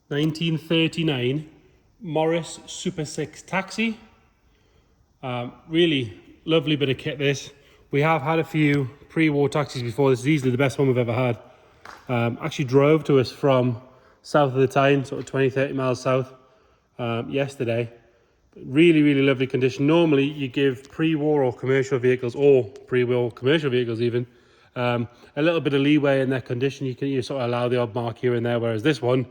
1939 Morris Super 6 taxi. Really lovely bit of kit this. We have had a few pre-war taxis before. This is easily the best one we've ever had. Actually drove to us from south of the Tyne, sort of 20-30 miles south yesterday. Really lovely condition. Normally you give pre-war or commercial vehicles, or pre-war commercial vehicles even, a little bit of leeway in their condition. You sort of allow the odd mark here and there, whereas this one,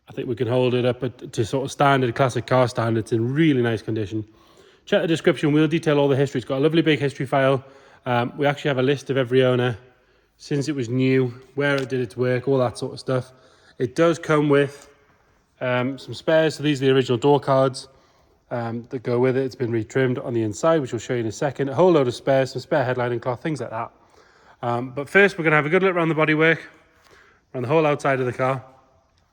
I think we can hold it up to sort of standard classic car standards in really nice condition. Check the description, we'll detail all the history. It's got a lovely big history file. We actually have a list of every owner since it was new, where it did its work, all that sort of stuff. It does come with some spares, so these are the original door cards that go with it. It's been retrimmed on the inside, which we'll show you in a second. A whole load of spares, some spare headlining cloth, things like that. But first we're going to have a good look around the bodywork, around the whole outside of the car,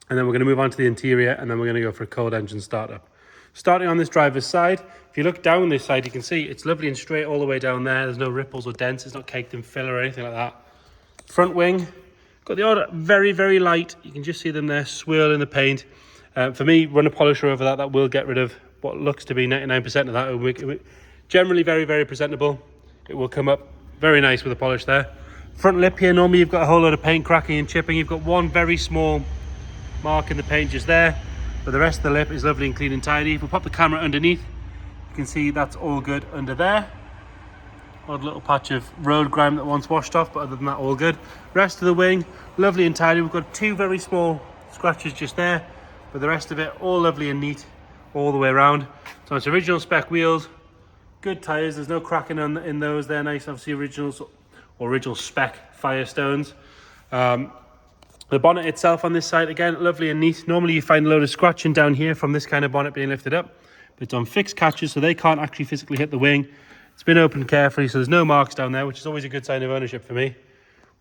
and then we're going to move on to the interior, and then we're going to go for a cold engine startup. Starting on this driver's side, if you look down this side, you can see it's lovely and straight all the way down there. There's no ripples or dents. It's not caked in filler or anything like that. Front wing, got the odd very light. You can just see them there swirling the paint. For me, run a polisher over that. That will get rid of what looks to be 99% of that. It will generally very presentable. It will come up very nice with a polish there. Front lip here, normally you've got a whole load of paint cracking and chipping. You've got one very small mark in the paint just there, but the rest of the lip is lovely and clean and tidy. If we pop the camera underneath, you can see that's all good under there. Odd little patch of road grime that once washed off, but other than that, all good. Rest of the wing, lovely and tidy. We've got two very small scratches just there, but the rest of it, all lovely and neat all the way around. So it's original spec wheels, good tyres. There's no cracking in those. They're nice, obviously original spec Firestones. The bonnet itself on this side, again, lovely and neat. Normally you find a load of scratching down here from this kind of bonnet being lifted up, but it's on fixed catches, so they can't actually physically hit the wing. It's been opened carefully, so there's no marks down there, which is always a good sign of ownership for me.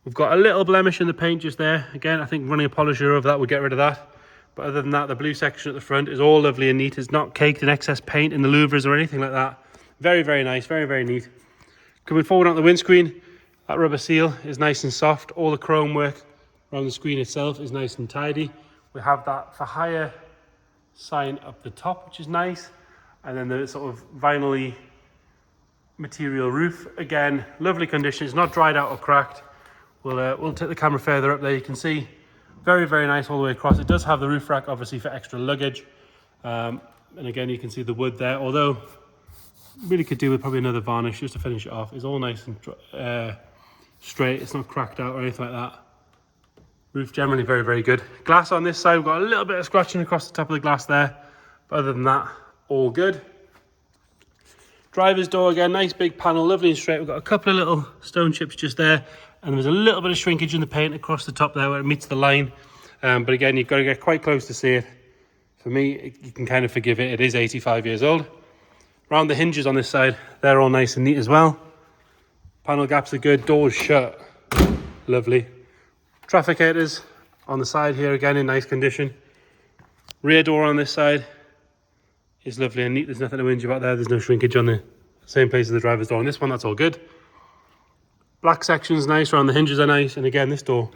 We've got a little blemish in the paint just there. Again, I think running a polisher over that would get rid of that. But other than that, the blue section at the front is all lovely and neat. It's not caked in excess paint in the louvers or anything like that. Very nice, very neat. Coming forward on the windscreen, that rubber seal is nice and soft. All the chrome work around the screen itself is nice and tidy. We have that for hire sign up the top, which is nice. And then the sort of vinyl-y material roof, again, lovely condition. It's not dried out or cracked. We'll take the camera further up there. You can see very nice all the way across. It does have the roof rack, obviously, for extra luggage. And again, you can see the wood there, although really could do with probably another varnish just to finish it off. It's all nice and straight. It's not cracked out or anything like that. Roof generally very good. Glass on this side, we've got a little bit of scratching across the top of the glass there, but other than that, all good. Driver's door, again, nice big panel, lovely and straight. We've got a couple of little stone chips just there, and there's a little bit of shrinkage in the paint across the top there where it meets the line. But again, you've got to get quite close to see it. For me, you can kind of forgive it. It is 85 years old. Around the hinges on this side, they're all nice and neat as well. Panel gaps are good, doors shut, lovely. Trafficators on the side here, again in nice condition. Rear door on this side is lovely and neat. There's nothing to whinge about there. There's no shrinkage on the same place as the driver's door. On this one, that's all good. Black section's nice, around the hinges are nice. And again, this door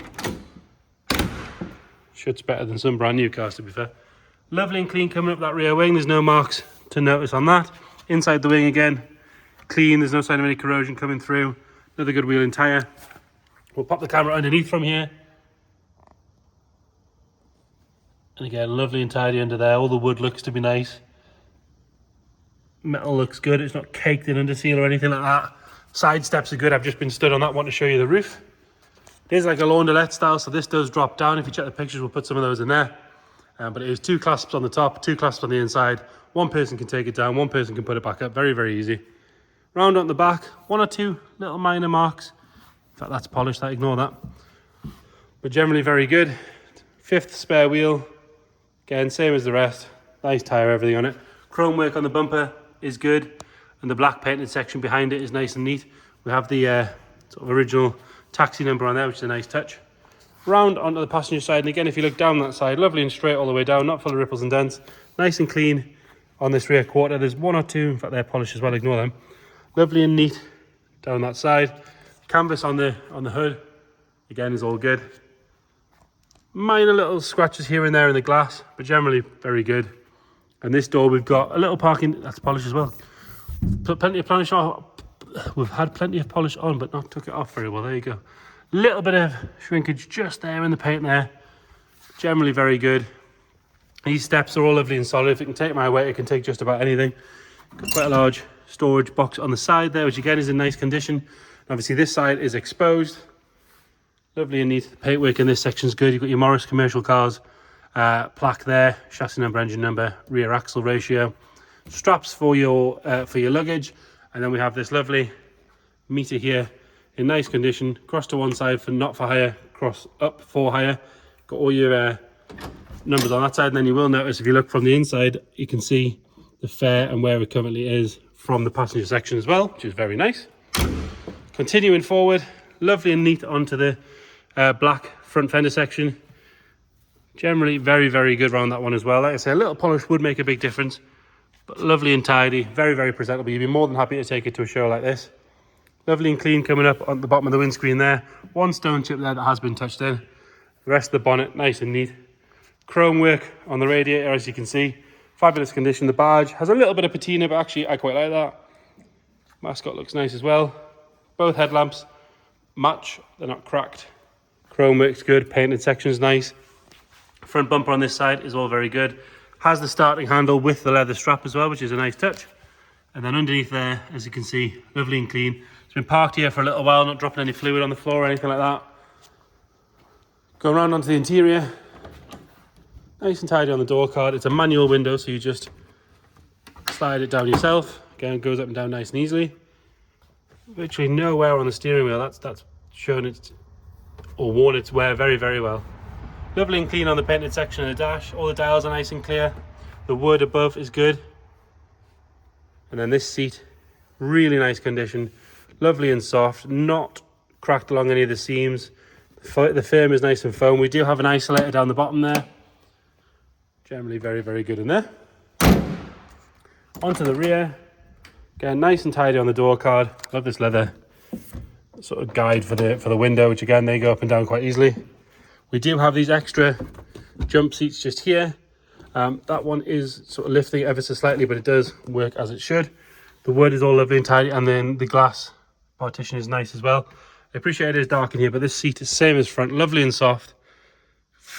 shuts better than some brand new cars, to be fair. Lovely and clean coming up that rear wing. There's no marks to notice on that. Inside the wing, again, clean. There's no sign of any corrosion coming through. Another good wheel and tyre. We'll pop the camera underneath from here. And again, lovely and tidy under there. All the wood looks to be nice. Metal looks good. It's not caked in under seal or anything like that. Side steps are good. I've just been stood on that one to show you the roof. It is like a launderette style, so this does drop down. If you check the pictures, we'll put some of those in there. But it is two clasps on the top, two clasps on the inside. One person can take it down, one person can put it back up. Very easy. Round on the back, one or two little minor marks. In fact, that's polished, I ignore that. But generally very good. Fifth spare wheel. Again, same as the rest. Nice tyre, everything on it. Chrome work on the bumper is good. And the black painted section behind it is nice and neat. We have the sort of original taxi number on there, which is a nice touch. Round onto the passenger side, and again, if you look down that side, lovely and straight all the way down, not full of ripples and dents. Nice and clean on this rear quarter. There's one or two, in fact, they're polished as well, ignore them. Lovely and neat down that side. Canvas on the hood, again, is all good. Minor little scratches here and there in the glass, but generally very good. And this door, we've got a little parking, that's polished as well. Put plenty of polish on. We've had plenty of polish on, but not took it off very well. There you go. Little bit of shrinkage just there in the paint there. Generally very good. These steps are all lovely and solid. If it can take my weight, it can take just about anything. Got quite a large storage box on the side there, which again is in nice condition. Obviously this side is exposed. Lovely and neat. The paintwork in this section is good. You've got your Morris Commercial Cars plaque there, chassis number, engine number, rear axle ratio, straps for your luggage, and then we have this lovely meter here in nice condition. Cross to one side for not for hire, cross up for hire. Got all your numbers on that side, and then you will notice if you look from the inside, you can see the fare and where it currently is from the passenger section as well, which is very nice. Continuing forward, lovely and neat onto the black front fender section. Generally very, very good around that one as well. Like I say, a little polish would make a big difference, but lovely and tidy, very, very presentable. You'd be more than happy to take it to a show like this. Lovely and clean coming up on the bottom of the windscreen there. One stone chip there that has been touched in. The rest of the bonnet, nice and neat. Chrome work on the radiator, as you can see. Fabulous condition. The badge has a little bit of patina, but actually I quite like that. Mascot looks nice as well. Both headlamps match, they're not cracked. Chrome works good, painted section's nice. Front bumper on this side is all very good. Has the starting handle with the leather strap as well, which is a nice touch. And then underneath there, as you can see, lovely and clean. It's been parked here for a little while, not dropping any fluid on the floor or anything like that. Going around onto the interior. Nice and tidy on the door card. It's a manual window, so you just slide it down yourself. Again, it goes up and down nice and easily. Virtually no wear on the steering wheel. That's shown its, or worn its wear very, very well. Lovely and clean on the painted section of the dash. All the dials are nice and clear. The wood above is good. And then this seat, really nice condition. Lovely and soft, not cracked along any of the seams. The firm is nice and foam. We do have an isolator down the bottom there. Generally very, very good in there. Onto the rear. Again, nice and tidy on the door card. Love this leather sort of guide for the window, which again, they go up and down quite easily. We do have these extra jump seats just here. That one is sort of lifting ever so slightly, but it does work as it should. The wood is all lovely and tidy, and then the glass partition is nice as well. I appreciate it is dark in here, but this seat is same as front, lovely and soft.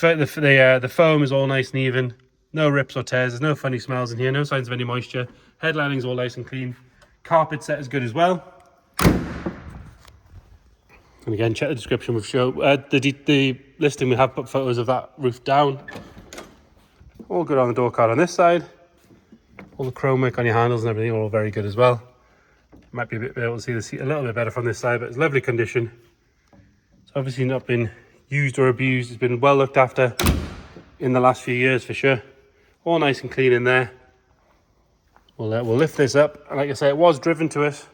The foam is all nice and even. No rips or tears. There's no funny smells in here. No signs of any moisture. Headlining is all nice and clean. Carpet set is good as well. And again, check the description. We've shown the listing. We have put photos of that roof down. All good on the door card on this side. All the chrome work on your handles and everything are all very good as well. Might be able to see the seat a little bit better from this side, but it's lovely condition. It's obviously not been used or abused. It's been well looked after in the last few years for sure. All nice and clean in there. We'll lift this up. Like I say, it was driven to us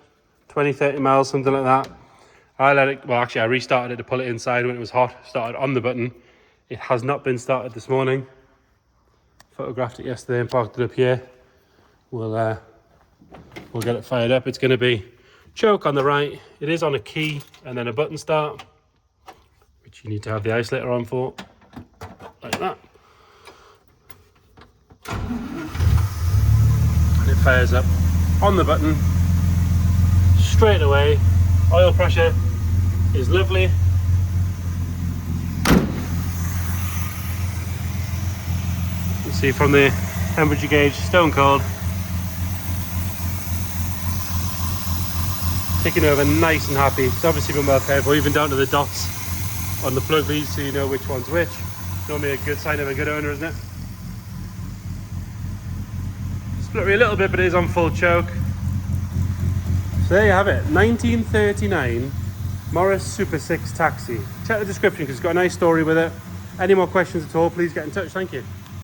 20-30 miles, something like that. I restarted it to pull it inside when it was hot. Started on the button. It has not been started this morning. Photographed it yesterday and parked it up here. We'll get it fired up. It's going to be choke on the right. It is on a key and then a button start, which you need to have the isolator on for, like that. And it fires up on the button straight away. Oil pressure is lovely. You see from the temperature gauge, stone cold. Ticking over nice and happy. It's obviously been well cared for, even down to the dots on the plug leads, so you know which one's which. Normally a good sign of a good owner, isn't it? Spluttery a little bit, but it is on full choke. So there you have it, 1939 Morris Super 6 taxi. Check the description because it's got a nice story with it. Any more questions at all, please get in touch. Thank you.